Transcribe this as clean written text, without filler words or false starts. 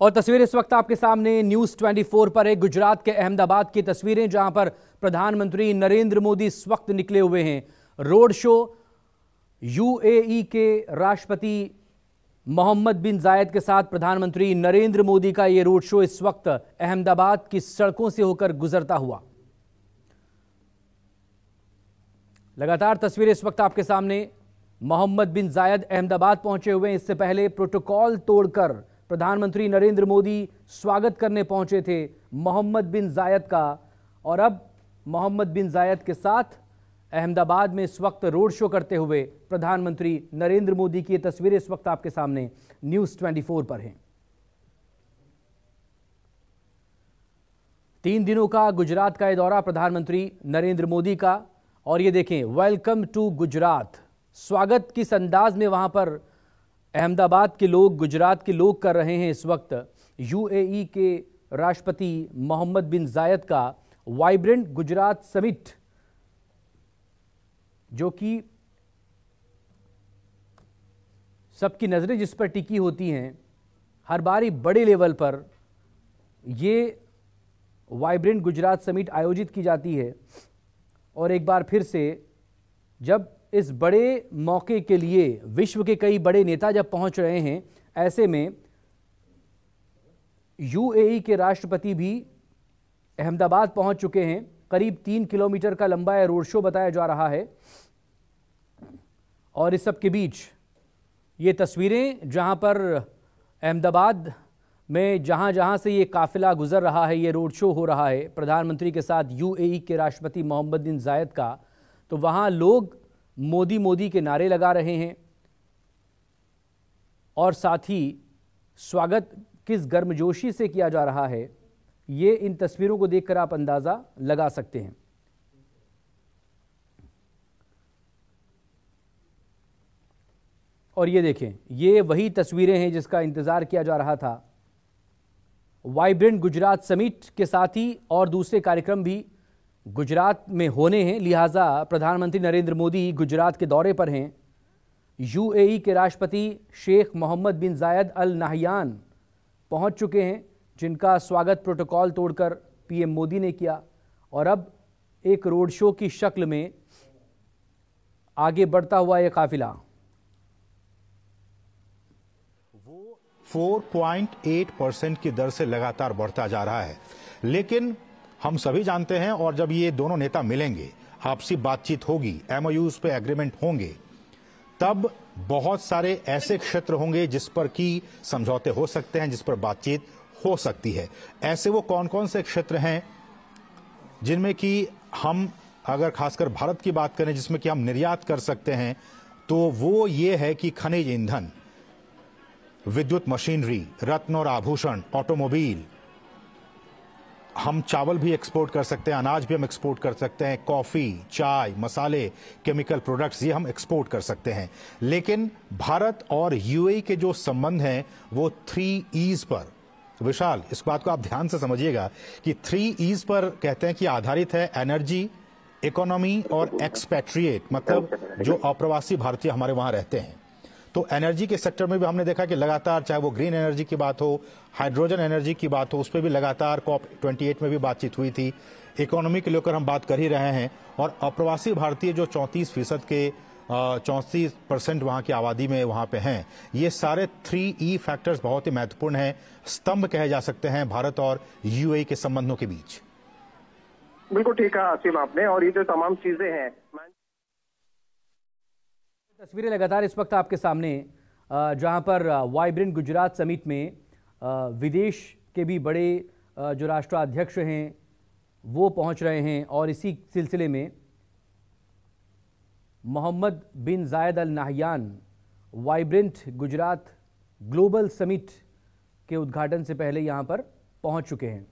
और तस्वीर इस वक्त आपके सामने न्यूज 24 पर है। गुजरात के अहमदाबाद की तस्वीरें, जहां पर प्रधानमंत्री नरेंद्र मोदी इस वक्त निकले हुए हैं। रोड शो यूएई के राष्ट्रपति मोहम्मद बिन जायद के साथ प्रधानमंत्री नरेंद्र मोदी का यह रोड शो इस वक्त अहमदाबाद की सड़कों से होकर गुजरता हुआ। लगातार तस्वीरें इस वक्त आपके सामने। मोहम्मद बिन जायद अहमदाबाद पहुंचे हुए हैं। इससे पहले प्रोटोकॉल तोड़कर प्रधानमंत्री नरेंद्र मोदी स्वागत करने पहुंचे थे मोहम्मद बिन जायद का, और अब मोहम्मद बिन जायद के साथ अहमदाबाद में इस वक्त रोड शो करते हुए प्रधानमंत्री नरेंद्र मोदी की ये तस्वीरें इस वक्त आपके सामने न्यूज 24 पर हैं। 3 दिनों का गुजरात का यह दौरा प्रधानमंत्री नरेंद्र मोदी का, और ये देखें, वेलकम टू गुजरात, स्वागत किस अंदाज में वहां पर अहमदाबाद के लोग, गुजरात के लोग कर रहे हैं इस वक्त यूएई के राष्ट्रपति मोहम्मद बिन जायद का वाइब्रेंट गुजरात समिट, जो कि सबकी नजरें जिस पर टिकी होती हैं। हर बार ही बड़े लेवल पर ये वाइब्रेंट गुजरात समिट आयोजित की जाती है, और एक बार फिर से जब इस बड़े मौके के लिए विश्व के कई बड़े नेता जब पहुंच रहे हैं, ऐसे में यूएई के राष्ट्रपति भी अहमदाबाद पहुंच चुके हैं। करीब 3 किलोमीटर का लंबा यह रोड शो बताया जा रहा है, और इस सब के बीच ये तस्वीरें, जहां पर अहमदाबाद में जहां जहां से ये काफिला गुजर रहा है, ये रोड शो हो रहा है प्रधानमंत्री के साथ यूएई के राष्ट्रपति मोहम्मद बिन जायद का, तो वहां लोग मोदी मोदी के नारे लगा रहे हैं, और साथ ही स्वागत किस गर्मजोशी से किया जा रहा है, ये इन तस्वीरों को देखकर आप अंदाजा लगा सकते हैं। और ये देखें, ये वही तस्वीरें हैं जिसका इंतजार किया जा रहा था। वाइब्रेंट गुजरात समिट के साथ ही और दूसरे कार्यक्रम भी गुजरात में होने हैं, लिहाजा प्रधानमंत्री नरेंद्र मोदी गुजरात के दौरे पर हैं। यूएई के राष्ट्रपति Sheikh Mohammad bin Zayed al Nahyan पहुंच चुके हैं, जिनका स्वागत प्रोटोकॉल तोड़कर पीएम मोदी ने किया, और अब एक रोड शो की शक्ल में आगे बढ़ता हुआ यह काफिला 4.8% की दर से लगातार बढ़ता जा रहा है। लेकिन हम सभी जानते हैं, और जब ये दोनों नेता मिलेंगे, आपसी बातचीत होगी, एमओयूज पे एग्रीमेंट होंगे, तब बहुत सारे ऐसे क्षेत्र होंगे जिस पर की समझौते हो सकते हैं, जिस पर बातचीत हो सकती है। ऐसे वो कौन कौन से क्षेत्र हैं जिनमें कि हम, अगर खासकर भारत की बात करें, जिसमें कि हम निर्यात कर सकते हैं, तो वो ये है कि खनिज ईंधन, विद्युत मशीनरी, रत्न और आभूषण, ऑटोमोबाइल, हम चावल भी एक्सपोर्ट कर सकते हैं, अनाज भी हम एक्सपोर्ट कर सकते हैं, कॉफी, चाय, मसाले, केमिकल प्रोडक्ट्स, ये हम एक्सपोर्ट कर सकते हैं। लेकिन भारत और यूएई के जो संबंध हैं वो 3 ईज पर, विशाल, इस बात को आप ध्यान से समझिएगा कि 3 ईज पर कहते हैं कि आधारित है। एनर्जी, इकोनॉमी और एक्सपैट्रिएट, मतलब जो अप्रवासी भारतीय हमारे वहां रहते हैं। तो एनर्जी के सेक्टर में भी हमने देखा कि लगातार, चाहे वो ग्रीन एनर्जी की बात हो, हाइड्रोजन एनर्जी की बात हो, उस पर भी लगातार COP28 में भी बातचीत हुई थी। इकोनॉमी के लेकर हम बात कर ही रहे हैं, और अप्रवासी भारतीय जो 34% के 34% वहां की आबादी में वहां पे हैं, ये सारे 3E फैक्टर्स बहुत ही महत्वपूर्ण हैं, स्तंभ कहे जा सकते हैं भारत और यूएई के संबंधों के बीच। बिल्कुल ठीक कहा आसिम आपने, और ये जो तमाम चीजें हैं, तस्वीरें लगातार इस वक्त आपके सामने, जहां पर वाइब्रेंट गुजरात समिट में विदेश के भी बड़े जो राष्ट्राध्यक्ष हैं वो पहुंच रहे हैं, और इसी सिलसिले में Mohammed bin Zayed al Nahyan vibrant Gujarat global summit के उद्घाटन से पहले यहां पर पहुंच चुके हैं।